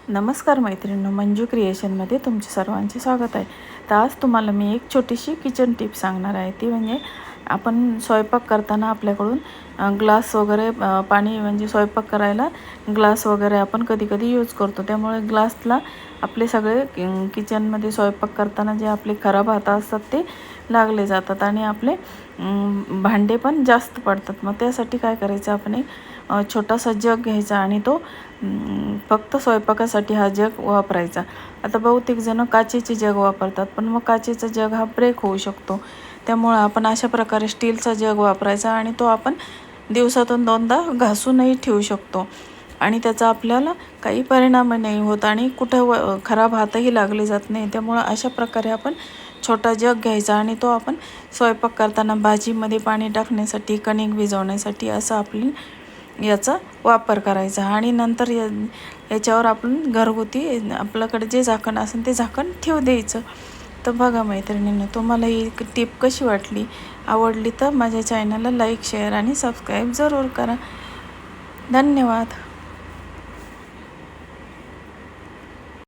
नमस्कार मैत्रिणींनो, मंजू क्रिएशनमध्ये तुमचे सर्वांचे स्वागत आहे. तर आज तुम्हाला मी एक छोटीशी किचन टिप सांगणार आहे. ती म्हणजे आपण स्वयंपाक करताना आपल्याकडून ग्लास वगैरे पाणी म्हणजे स्वयंपाक करायला ग्लास वगैरे आपण कधी यूज करतो. त्यामुळे ग्लासला आपले सगळे किचनमध्ये स्वयंपाक करताना जे आपले खराब हात असतात ते लागले जातात आणि आपले भांडे पण जास्त पडतात. मग त्यासाठी काय करायचं, आपण एक छोटासा जग घ्यायचा आणि तो फक्त स्वयंपाकासाठी हा जग वापरायचा. आता बहुतेक जण काचेचे जग वापरतात, पण मग काचेचा जग हा ब्रेक होऊ शकतो. त्यामुळं आपण अशा प्रकारे स्टीलचा जग वापरायचा आणि तो आपण दिवसातून 2दा घासूनही ठेवू शकतो आणि त्याचा आपल्याला काही परिणाम नाही होत आणि कुठं खराब हातही लागले जात नाही. त्यामुळं अशा प्रकारे आपण छोटा जग घ्यायचा आणि तो आपण स्वयंपाक करताना भाजीमध्ये पाणी टाकण्यासाठी, कणिक भिजवण्यासाठी असं आपली याचा वापर करायचा. आणि नंतर याच्यावर आपण घरगुती आपल्याकडे जे झाकण असेल ते झाकण ठेवू द्यायचं. तर बघा मैत्रिणींनो, तुम्हाला ही टिप कशी वाटली, आवडली तर माझ्या चॅनलला लाईक, शेअर आणि सबस्क्राईब जरूर करा. धन्यवाद.